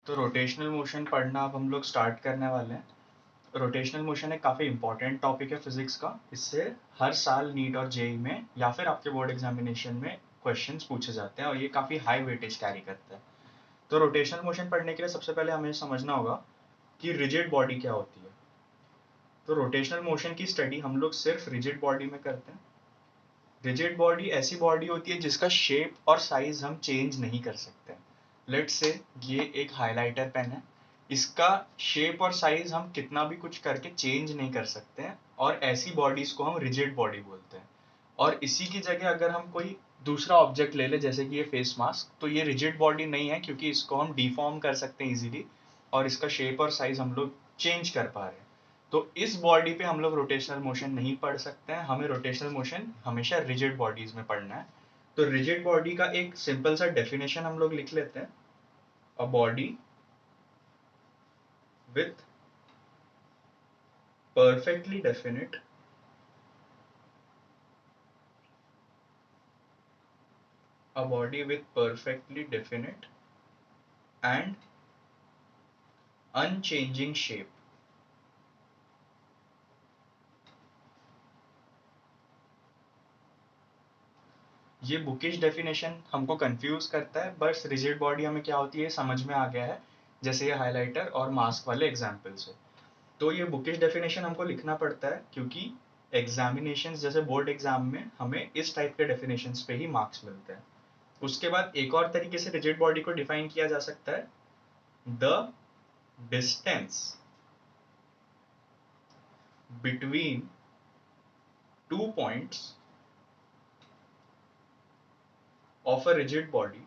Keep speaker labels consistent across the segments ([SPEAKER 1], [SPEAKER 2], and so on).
[SPEAKER 1] तो rotational motion पढ़ना अब हम लोग स्टार्ट करने वाले हैं। रोटेशनल मोशन एक काफ़ी इंपॉर्टेंट टॉपिक है फिजिक्स का। इससे हर साल नीट और जेई में या फिर आपके बोर्ड एग्जामिनेशन में क्वेश्चंस पूछे जाते हैं और ये काफ़ी हाई वेटेज कैरी करता है। तो रोटेशनल मोशन पढ़ने के लिए सबसे पहले हमें समझना होगा कि रिजिड बॉडी क्या होती है। तो रोटेशनल मोशन की स्टडी हम लोग सिर्फ रिजिड बॉडी में करते हैं। रिजिड बॉडी ऐसी बॉडी होती है जिसका शेप और साइज हम चेंज नहीं कर सकते। लेट्स से ये एक हाइलाइटर पेन है, इसका शेप और साइज हम कितना भी कुछ करके चेंज नहीं कर सकते हैं और ऐसी बॉडीज को हम रिजिड बॉडी बोलते हैं। और इसी की जगह अगर हम कोई दूसरा ऑब्जेक्ट ले ले जैसे कि ये फेस मास्क, तो ये रिजिड बॉडी नहीं है क्योंकि इसको हम डिफॉर्म कर सकते हैं इजीली और इसका शेप और साइज हम लोग चेंज कर पा रहे हैं। तो इस बॉडी पे हम लोग रोटेशनल मोशन नहीं पढ़ सकते हैं, हमें रोटेशनल मोशन हमेशा रिजिड बॉडीज में पढ़ना है। तो रिजिड बॉडी का एक सिंपल सा डेफिनेशन हम लोग लिख लेते हैं। A body with perfectly definite a body with perfectly definite and unchanging shape। ये बुकिश डेफिनेशन हमको कंफ्यूज करता है, बस रिजिड बॉडी हमें क्या होती है समझ में आ गया है, जैसे ये हाइलाइटर और मास्क वाले एग्जाम्पल से। तो ये बुकिश डेफिनेशन हमको लिखना पड़ता है क्योंकि एग्जामिनेशन जैसे बोर्ड एग्जाम में हमें इस टाइप के डेफिनेशन पे ही मार्क्स मिलते हैं। उसके बाद एक और तरीके से रिजिड बॉडी को डिफाइन किया जा सकता है, the distance between 2 points of a rigid body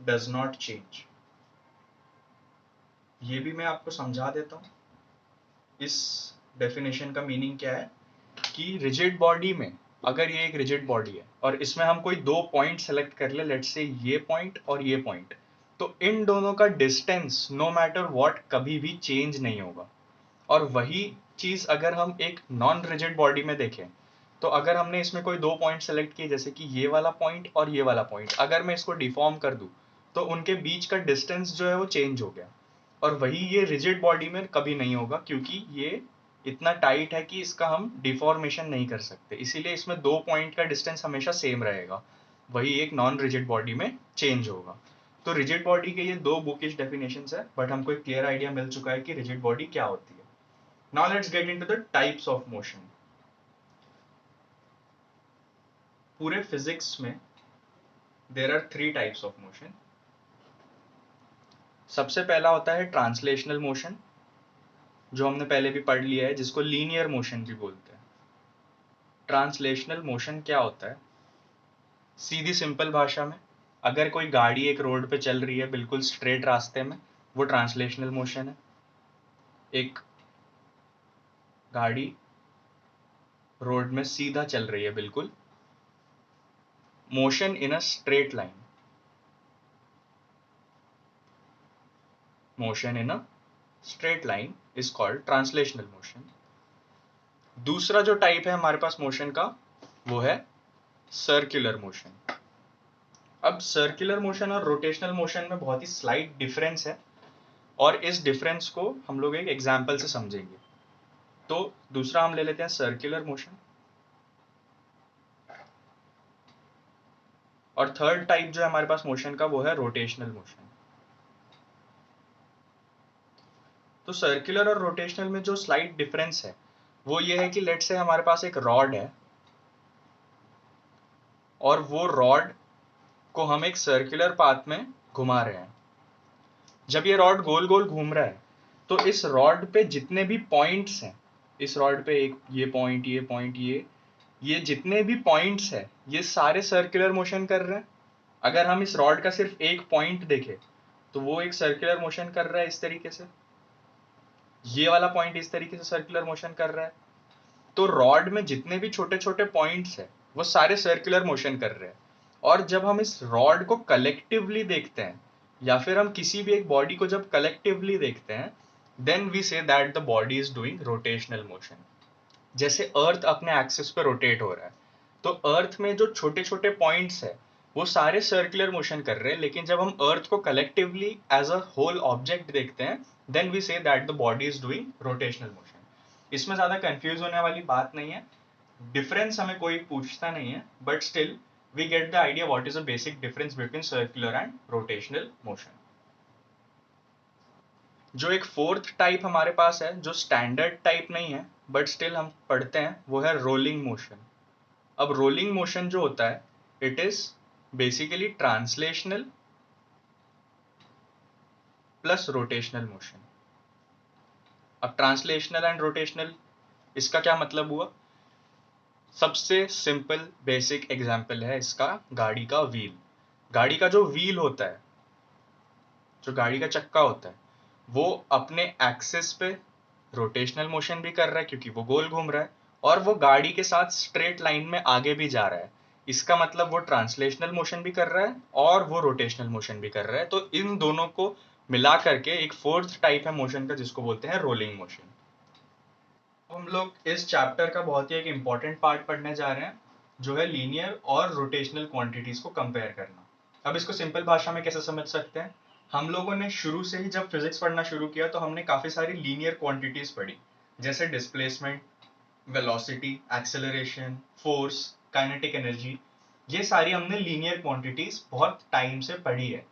[SPEAKER 1] does not change। ये भी मैं आपको समझा देता हूँ। इस डेफिनेशन का मीनिंग क्या है कि रिजिड बॉडी में अगर ये एक रिजिड बॉडी है और इसमें हम कोई 2 पॉइंट सेलेक्ट कर ले, लेट्स से ये पॉइंट और ये पॉइंट, तो इन दोनों का डिस्टेंस नो मैटर व्हाट कभी भी चेंज नहीं होगा। और वही चीज अगर हम एक नॉन रिजिड बॉडी में देखें, तो अगर हमने इसमें कोई 2 पॉइंट सेलेक्ट किए जैसे कि ये वाला पॉइंट और ये वाला पॉइंट, अगर मैं इसको डिफॉर्म कर दूं तो उनके बीच का डिस्टेंस जो है वो चेंज हो गया। और वही ये रिजिड बॉडी में कभी नहीं होगा क्योंकि ये इतना टाइट है कि इसका हम डिफॉर्मेशन नहीं कर सकते, इसीलिए इसमें 2 पॉइंट का डिस्टेंस हमेशा सेम रहेगा। वही एक नॉन रिजिड बॉडी में चेंज होगा। तो रिजिड बॉडी के ये दो बुकिश डेफिनेशंस है, बट हमको एक क्लियर आइडिया मिल चुका है कि रिजिड बॉडी क्या होती है। Now let's get into the types of motion। पूरे फिजिक्स में there are 3 types of motion। सबसे पहला होता है ट्रांसलेशनल मोशन, जो हमने पहले भी पढ़ लिया है, जिसको लीनियर मोशन भी बोलते हैं। ट्रांसलेशनल मोशन क्या होता है? सीधी सिंपल भाषा में, अगर कोई गाड़ी एक रोड पे चल रही है बिल्कुल स्ट्रेट रास्ते में, वो ट्रांसलेशनल मोशन है। एक गाड़ी रोड में सीधा चल रही है बिल्कुल, motion in a straight line, motion in a straight line is called translational motion. दूसरा जो टाइप है हमारे पास मोशन का, वो है सर्कुलर मोशन। अब सर्कुलर मोशन और रोटेशनल मोशन में बहुत ही स्लाइट डिफरेंस है और इस डिफरेंस को हम लोग एक एग्जांपल से समझेंगे। तो दूसरा हम ले लेते हैं सर्कुलर मोशन, और थर्ड टाइप जो है हमारे पास मोशन का, वो है रोटेशनल मोशन। तो सर्कुलर और रोटेशनल में जो स्लाइट डिफरेंस है वो ये है कि लेट्स से हमारे पास एक रॉड है और वो रॉड को हम एक सर्कुलर पाथ में घुमा रहे हैं। जब ये रॉड गोल गोल घूम रहा है तो इस रॉड पे जितने भी पॉइंट्स हैं, इस रॉड पे एक ये पॉइंट, ये पॉइंट, ये जितने भी पॉइंट्स हैं, ये सारे सर्कुलर मोशन कर रहे हैं। अगर हम इस रॉड का सिर्फ एक पॉइंट देखें तो वो एक सर्कुलर मोशन कर रहा है इस तरीके से, ये वाला पॉइंट इस तरीके से सर्कुलर मोशन कर रहा है। तो रॉड में जितने भी छोटे छोटे पॉइंट्स हैं वो सारे सर्कुलर मोशन कर रहे हैं। और जब हम इस रॉड को कलेक्टिवली देखते हैं या फिर हम किसी भी एक बॉडी को जब कलेक्टिवली देखते हैं, then we say that the body is doing rotational motion. जैसे अर्थ अपने एक्सिस पे रोटेट हो रहा है, तो अर्थ में जो छोटे छोटे पॉइंट्स है वो सारे सर्कुलर मोशन कर रहे हैं, लेकिन जब हम अर्थ को collectively as a whole object देखते हैं, then we say that the body is doing rotational motion. इसमें ज्यादा कंफ्यूज होने वाली बात नहीं है, डिफरेंस हमें कोई पूछता नहीं है, but still we get the idea what is a basic difference between circular and rotational motion. जो एक फोर्थ टाइप हमारे पास है, जो स्टैंडर्ड टाइप नहीं है बट स्टिल हम पढ़ते हैं, वो है रोलिंग मोशन। अब रोलिंग मोशन जो होता है, it is basically translational plus rotational motion. अब ट्रांसलेशनल एंड रोटेशनल, इसका क्या मतलब हुआ? सबसे सिंपल बेसिक एग्जांपल है इसका गाड़ी का व्हील। गाड़ी का जो व्हील होता है, जो गाड़ी का चक्का होता है, वो अपने एक्सिस पे रोटेशनल मोशन भी कर रहा है क्योंकि वो गोल घूम रहा है, और वो गाड़ी के साथ स्ट्रेट लाइन में आगे भी जा रहा है। इसका मतलब वो ट्रांसलेशनल मोशन भी कर रहा है और वो रोटेशनल मोशन भी कर रहा है। तो इन दोनों को मिला करके एक फोर्थ टाइप है मोशन का, जिसको बोलते हैं रोलिंग मोशन। हम लोग इस चैप्टर का बहुत ही एक इम्पॉर्टेंट पार्ट पढ़ने जा रहे हैं, जो है लीनियर और रोटेशनल क्वांटिटीज को कंपेयर करना। अब इसको सिंपल भाषा में कैसे समझ सकते हैं? हम लोगों ने शुरू से ही जब फिजिक्स पढ़ना शुरू किया तो हमने काफी सारी लीनियर क्वांटिटीज पढ़ी, जैसे displacement, velocity, acceleration, force, kinetic energy. ये सारी हमने लीनियर क्वांटिटीज बहुत टाइम से पढ़ी है।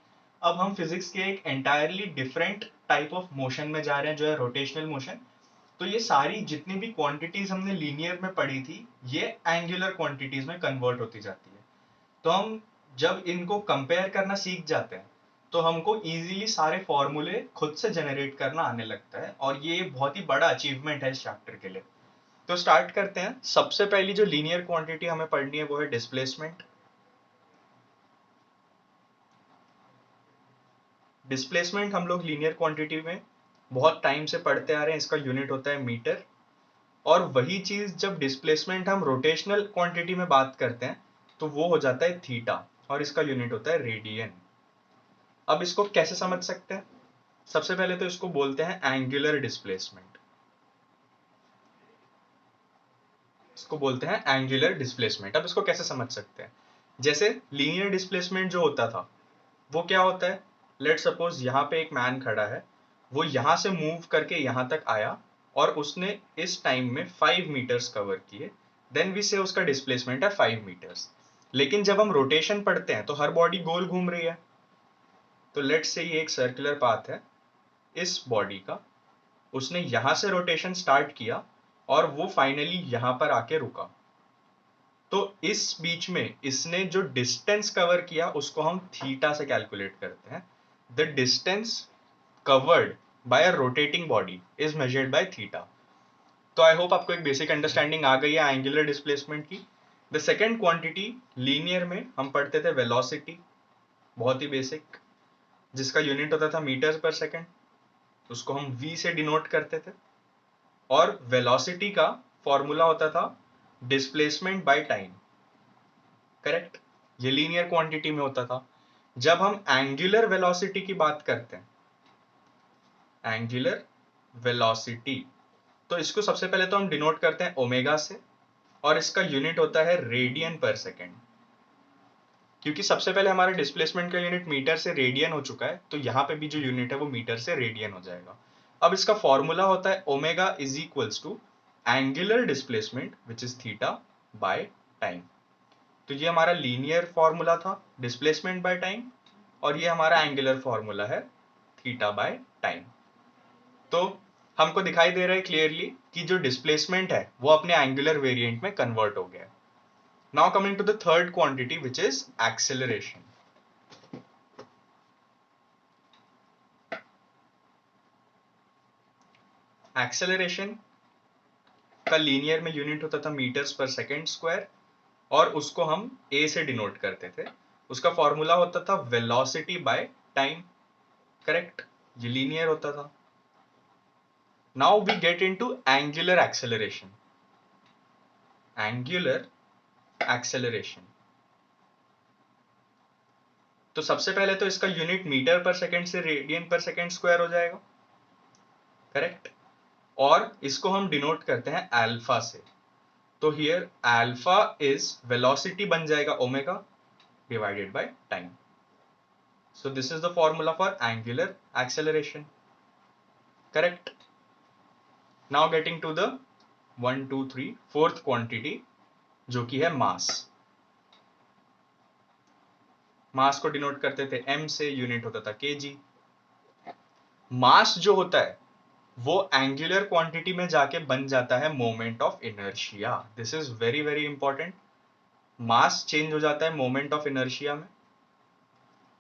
[SPEAKER 1] अब हम फिजिक्स के एक entirely different type of motion में जा रहे हैं, जो है रोटेशनल मोशन। तो ये सारी जितनी भी क्वांटिटीज हमने लीनियर में पढ़ी थी, ये एंगुलर क्वांटिटीज में कन्वर्ट होती जाती है। तो हम जब इनको कंपेयर करना सीख जाते हैं, तो हमको इजीली सारे फॉर्मूले खुद से जनरेट करना आने लगता है, और ये बहुत ही बड़ा अचीवमेंट है इस चैप्टर के लिए। तो स्टार्ट करते हैं। सबसे पहली जो लीनियर क्वांटिटी हमें पढ़नी है वो है डिस्प्लेसमेंट। डिस्प्लेसमेंट हम लोग लीनियर क्वांटिटी में बहुत टाइम से पढ़ते आ रहे हैं, इसका यूनिट होता है मीटर। और वही चीज जब डिस्प्लेसमेंट हम रोटेशनल क्वांटिटी में बात करते हैं, तो वो हो जाता है थीटा, और इसका यूनिट होता है रेडियन। अब इसको कैसे समझ सकते हैं? सबसे पहले तो इसको बोलते हैं एंगुलर डिस्प्लेसमेंट। इसको बोलते हैं एंगुलर डिस्प्लेसमेंट। अब इसको कैसे समझ सकते हैं? जैसे लीनियर डिस्प्लेसमेंट जो होता था, वो क्या होता है? लेट सपोज यहाँ पे एक मैन खड़ा है, वो यहाँ से मूव करके यहाँ तक आया, और उसने इस टाइम में 5 मीटर्स कवर किए, देन वी से उसका डिस्प्लेसमेंट है 5 मीटर्स। लेकिन जब हम रोटेशन पढ़ते हैं तो हर बॉडी गोल घूम रही है। तो लेट से ये एक सर्कुलर पाथ है इस बॉडी का, उसने यहां से रोटेशन स्टार्ट किया और वो फाइनली यहां पर आके रुका। तो इस बीच में इसने जो डिस्टेंस कवर किया उसको हम थीटा से कैलकुलेट करते हैं। The distance covered by a rotating body is measured by theta. तो आई होप आपको एक बेसिक अंडरस्टैंडिंग आ गई है एंगुलर डिस्प्लेसमेंट की। द सेकेंड क्वांटिटी लीनियर में हम पढ़ते थे वेलोसिटी, बहुत ही बेसिक, जिसका यूनिट होता था मीटर्स पर सेकेंड, उसको हम v से डिनोट करते थे। और वेलोसिटी का फॉर्मूला होता था डिस्प्लेसमेंट बाय टाइम। करेक्ट? ये लीनियर क्वांटिटी में होता था। जब हम एंगुलर वेलोसिटी की बात करते हैं, एंगुलर वेलोसिटी, तो इसको सबसे पहले तो हम डिनोट करते हैं ओमेगा से, और इसका यूनिट होता है रेडियन पर सेकेंड। क्योंकि सबसे पहले हमारे डिस्प्लेसमेंट का यूनिट मीटर से रेडियन हो चुका है, तो यहाँ पे भी जो यूनिट है वो मीटर से रेडियन हो जाएगा। अब इसका फॉर्मूला होता है omega is equals to angular displacement which is theta by time. तो ये हमारा लीनियर फॉर्मूला था डिस्प्लेसमेंट बाय टाइम, और ये हमारा एंगुलर फॉर्मूला है थीटा बाय टाइम। तो हमको दिखाई दे रहा है क्लियरली कि जो डिस्प्लेसमेंट है वो अपने एंगुलर वेरिएंट में कन्वर्ट हो गया। Now coming to the third quantity which is acceleration. Acceleration का लीनियर में यूनिट होता था मीटर्स पर सेकेंड स्क्वायर, और उसको हम a से डिनोट करते थे। उसका फॉर्मूला होता था वेलोसिटी बाय टाइम। करेक्ट? ये लीनियर होता था। Now we get into angular acceleration. Angular acceleration, तो सबसे पहले तो इसका यूनिट मीटर पर सेकेंड से रेडियन पर सेकेंड स्क्वायर हो जाएगा। करेक्ट? और इसको हम डिनोट करते हैं अल्फा से। तो हियर अल्फा इज वेलोसिटी बन जाएगा omega, divided by time. So this is the formula for angular acceleration. Correct? Now getting to the 1, 2, 3 fourth quantity जो कि है mass. मास को डिनोट करते थे m से, यूनिट होता था kg. मास जो होता है वो एंगुलर क्वांटिटी में जाके बन जाता है moment of inertia. This is very very important. Mass change हो जाता है मोमेंट ऑफ इनर्शिया में.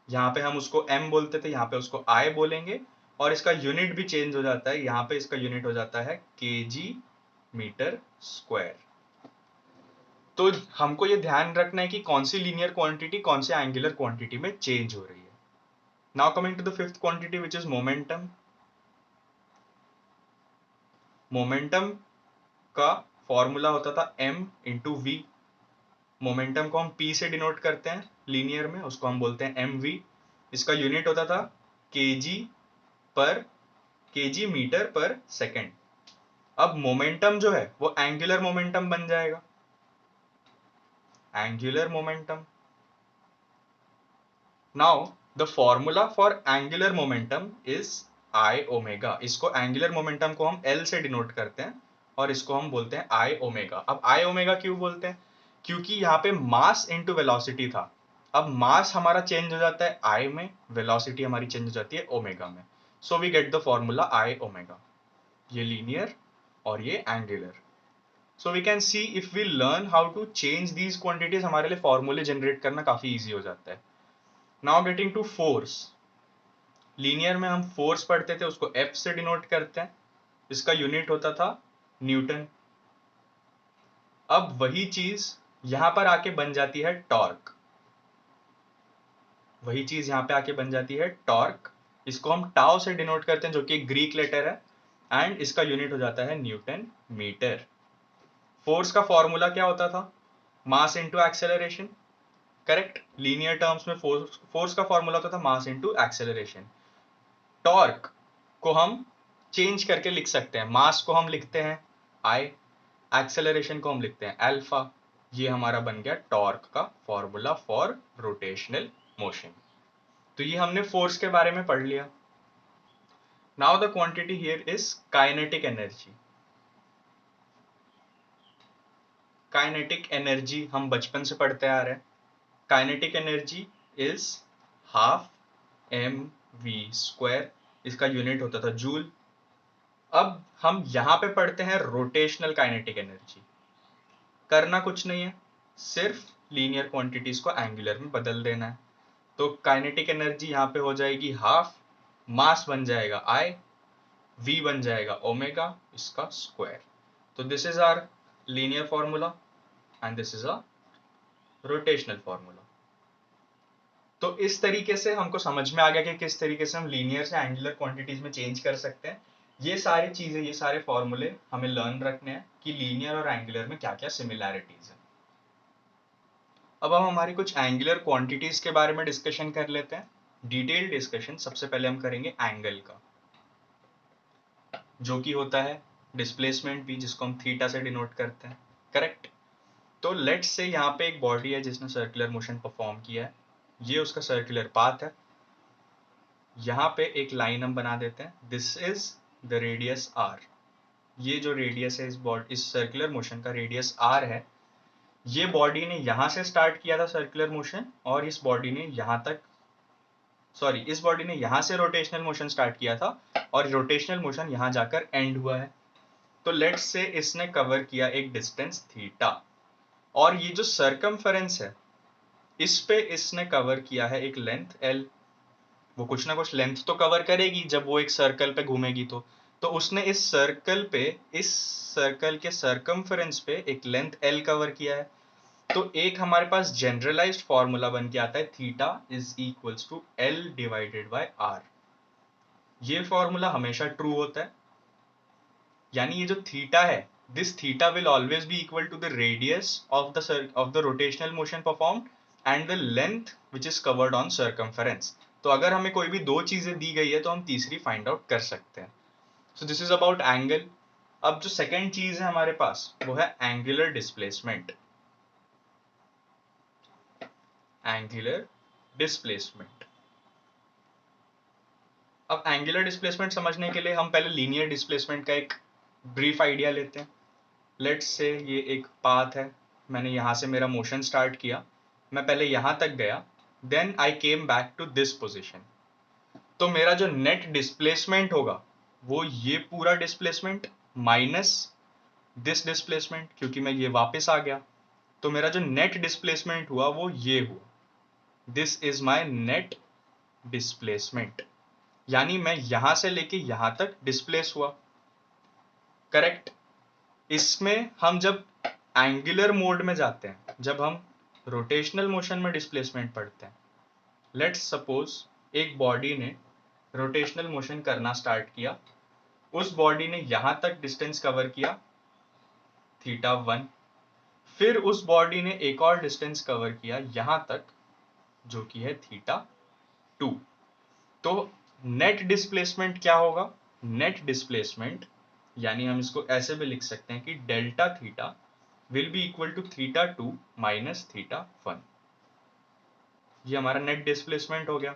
[SPEAKER 1] यहाँ पे हम उसको m बोलते थे, यहाँ पे उसको I बोलेंगे, और इसका यूनिट भी चेंज हो जाता है. यहाँ पे इसका यूनिट हो जाता है kg मीटर स्क्वायर. तो हमको ये ध्यान रखना है कि कौन सी लीनियर क्वांटिटी कौन से एंगुलर क्वांटिटी में चेंज हो रही है. Now coming to the fifth quantity which is momentum. Momentum का फॉर्मूला होता था m इंटू वी. मोमेंटम को हम p से डिनोट करते हैं लीनियर में, उसको हम बोलते हैं mv. इसका यूनिट होता था kg मीटर पर सेकेंड. अब मोमेंटम जो है वो एंगुलर मोमेंटम बन जाएगा. Angular momentum. Now the formula for angular momentum is I omega. इसको एंगुलर मोमेंटम को हम L से डिनोट करते हैं और इसको हम बोलते हैं I ओमेगा. अब I ओमेगा क्यों बोलते हैं? क्योंकि यहाँ पे मास इंटू वेलोसिटी था. अब मास हमारा चेंज हो जाता है I में, वेलोसिटी हमारी चेंज हो जाती है ओमेगा में. So we get the formula I omega. ये लीनियर और ये angular. So we can see if we learn how to change these quantities, हमारे लिए फॉर्मूले जनरेट करना काफी ईजी हो जाता है. Now getting to force. Linear में हम फोर्स पढ़ते थे, उसको F से डिनोट करते हैं. इसका यूनिट होता था न्यूटन. अब वही चीज यहां पर आके बन जाती है टॉर्क. वही चीज यहां पे आके बन जाती है टॉर्क. इसको हम टाउ से डिनोट करते हैं जो कि ग्रीक लेटर है, एंड इसका यूनिट हो जाता है न्यूटन मीटर. फोर्स का फॉर्मूला क्या होता था? Mass into acceleration. Correct. Linear terms में फोर्स का फॉर्मूला होता था मास इंटू एक्सेलरेशन. टॉर्क को हम चेंज करके लिख सकते हैं. मास को हम लिखते हैं I, एक्सेलरेशन को हम लिखते हैं अल्फा. ये हमारा बन गया टॉर्क का फॉर्मूला फॉर रोटेशनल मोशन. तो ये हमने फोर्स के बारे में पढ़ लिया. Now the quantity here is kinetic energy. Kinetic energy हम बचपन से पढ़ते आ रहे हैं. Kinetic energy is half mv². इसका यूनिट होता था जूल. अब हम यहां पे पढ़ते हैं रोटेशनल काइनेटिक एनर्जी. करना कुछ नहीं है, सिर्फ लीनियर क्वांटिटीज को एंगुलर में बदल देना है. तो काइनेटिक एनर्जी यहां पे हो जाएगी हाफ, मास बन जाएगा I, v बन जाएगा ओमेगा इसका स्क्वायर. तो this is our linear formula and this is a rotational formula. तो इस तरीके से हमको समझ में आ गया कि किस तरीके से हम लीनियर से एंगुलर क्वांटिटीज में चेंज कर सकते हैं. ये सारी चीजें, ये सारे फॉर्मूले हमें लर्न रखने हैं कि लीनियर और एंगुलर में क्या क्या सिमिलैरिटीज है. अब हम हमारी कुछ एंगुलर क्वांटिटीज के बारे में डिस्कशन कर लेते हैं. Detail discussion. सबसे पहले हम करेंगे एंगल का, जो कि होता है डिस्प्लेसमेंट भी, जिसको हम थीटा से डिनोट करते हैं. करेक्ट. तो लेट्स से यहाँ पे एक बॉडी है जिसने सर्कुलर मोशन परफॉर्म किया है. ये उसका सर्कुलर पाथ है. यहाँ पे एक लाइन हम बना देते हैं. This is the radius r. ये जो रेडियस है इस सर्कुलर मोशन का रेडियस r है. ये बॉडी ने यहां से स्टार्ट किया था सर्कुलर मोशन, और इस बॉडी ने यहां से रोटेशनल मोशन स्टार्ट किया था, और रोटेशनल मोशन यहां जाकर एंड हुआ है. तो लेट्स से इसने कवर किया एक डिस्टेंस थीटा, और ये जो सर्कमफेरेंस है इस पे इसने कवर किया है एक लेंथ L. वो कुछ ना कुछ लेंथ तो कवर करेगी जब वो एक सर्कल पे घूमेगी. तो उसने इस सर्कल के सर्कमफेरेंस पे एक लेंथ L कवर किया है. तो एक हमारे पास जनरलाइज्ड फॉर्मूला बन के आता है theta is equals to L divided by R. ये फॉर्मूला हमेशा ट्रू होता है. यानी ये जो थीटा है, this theta will always be equal to the radius of the rotational motion performed and the length which is covered on circumference. तो अगर हमें कोई भी दो चीजें दी गई है तो हम तीसरी फाइंड आउट कर सकते हैं. So this is about angle. अब जो सेकेंड चीज है हमारे पास वो है एंगुलर डिस्प्लेसमेंट. Angular displacement. अब एंगुलर डिस्प्लेसमेंट समझने के लिए हम पहले लीनियर डिस्प्लेसमेंट का एक ब्रीफ आइडिया लेते हैं। लेट्स से ये एक पाथ है, मैंने यहाँ से मेरा मोशन स्टार्ट किया, मैं पहले यहाँ तक गया, then I came back to this position. तो मेरा जो नेट डिस्प्लेसमेंट होगा वो ये पूरा डिस्प्लेसमेंट माइनस दिस डिस्प्लेसमेंट, क्योंकि मैं ये वापस आ गया, तो मेरा जो नेट डिस्प्लेसमेंट हुआ वो ये हुआ। This is my net displacement, यानी मैं यहां से लेके यहां तक डिस्प्लेस हुआ। करेक्ट। इसमें हम जब एंगुलर मोड में जाते हैं, जब हम रोटेशनल मोशन में डिस्प्लेसमेंट पढ़ते हैं, लेट्स सपोज एक बॉडी ने रोटेशनल मोशन करना स्टार्ट किया, उस बॉडी ने यहां तक डिस्टेंस कवर किया θ1, फिर उस बॉडी ने एक और डिस्टेंस कवर किया यहां तक जो कि है θ2। तो नेट डिस्प्लेसमेंट क्या होगा? नेट डिस्प्लेसमेंट यानी हम इसको ऐसे भी लिख सकते हैं कि delta theta will be equal to θ2 minus θ1। ये हमारा नेट डिस्प्लेसमेंट हो गया,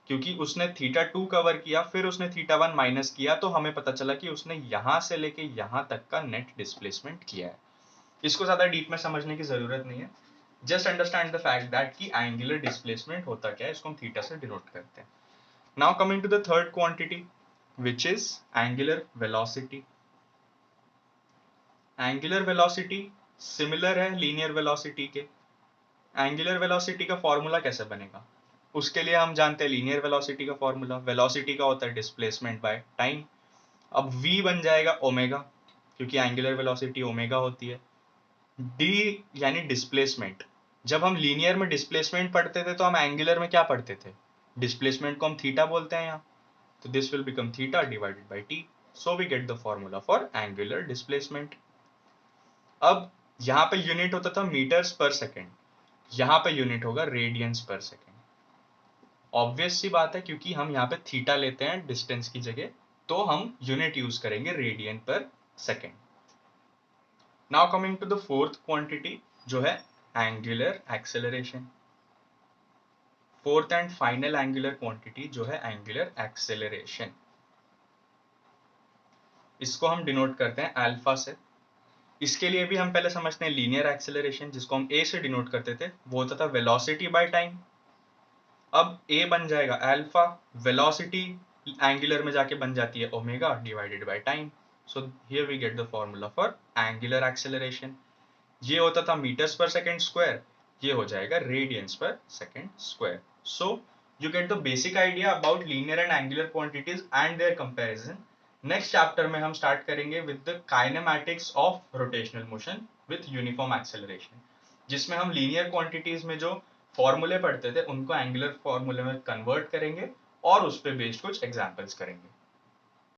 [SPEAKER 1] क्योंकि उसने θ2 कवर किया फिर उसने θ1 माइनस किया, तो हमें पता चला कि उसने यहां से लेके यहां तक का नेट डिस्प्लेसमेंट किया है। इसको ज्यादा डीप में समझने की जरूरत नहीं है, just understand the fact that कि एंगुलर डिस्प्लेसमेंट होता क्या है, इसको हम थीटा से डिनोट करते हैं। Now coming to the third quantity which is angular velocity. Angular velocity similar है लीनियर वेलोसिटी के। एंगुलर वेलोसिटी का फॉर्मूला कैसे बनेगा? उसके लिए हम जानते हैं लीनियर वेलोसिटी का फॉर्मूला, वेलोसिटी का होता है डिस्प्लेसमेंट बाय टाइम। अब v बन जाएगा ओमेगा, क्योंकि एंगुलर वेलोसिटी ओमेगा होती है। d यानी डिस्प्लेसमेंट। जब हम लीनियर में डिस्प्लेसमेंट पढ़ते थे तो हम एंगुलर में क्या पढ़ते थे? डिस्प्लेसमेंट को हम थीटा बोलते हैं यहाँ, तो this will become theta divided by t, so we get the formula for angular displacement. अब यहाँ पे यूनिट होता था मीटर्स पर सेकेंड, यहाँ पे यूनिट होगा रेडियंस पर सेकेंड। ऑब्वियस सी बात है, क्योंकि हम यहाँ पे थीटा लेते हैं डिस्टेंस की जगह, तो हम यूनिट यूज करेंगे रेडियन पर second. Now coming to the fourth quantity जो है angular acceleration. Fourth and final angular quantity जो है एंगुलर एक्सेलरेशन, इसको हम डिनोट करते हैं अल्फा से। इसके लिए भी हम पहले समझते हैं लीनियर एक्सेलरेशन, जिसको हम a से डिनोट करते थे, वो होता था वेलोसिटी बाय टाइम। अब a बन जाएगा अल्फा, वेलोसिटी एंगुलर में जाके बन जाती है omega divided by time, so here we get the formula for angular acceleration. ये होता था मीटर्स पर सेकेंड स्क्वायर, ये हो जाएगा रेडियंस पर second square. So you get the basic idea about linear and angular quantities and their comparison. Next chapter में हम स्टार्ट करेंगे with the kinematics of rotational motion with uniform acceleration, जिसमें हम linear quantities में जो फॉर्मूले पढ़ते थे उनको एंगुलर फॉर्मूले में कन्वर्ट करेंगे और उस पर बेस्ड कुछ एग्जाम्पल्स करेंगे।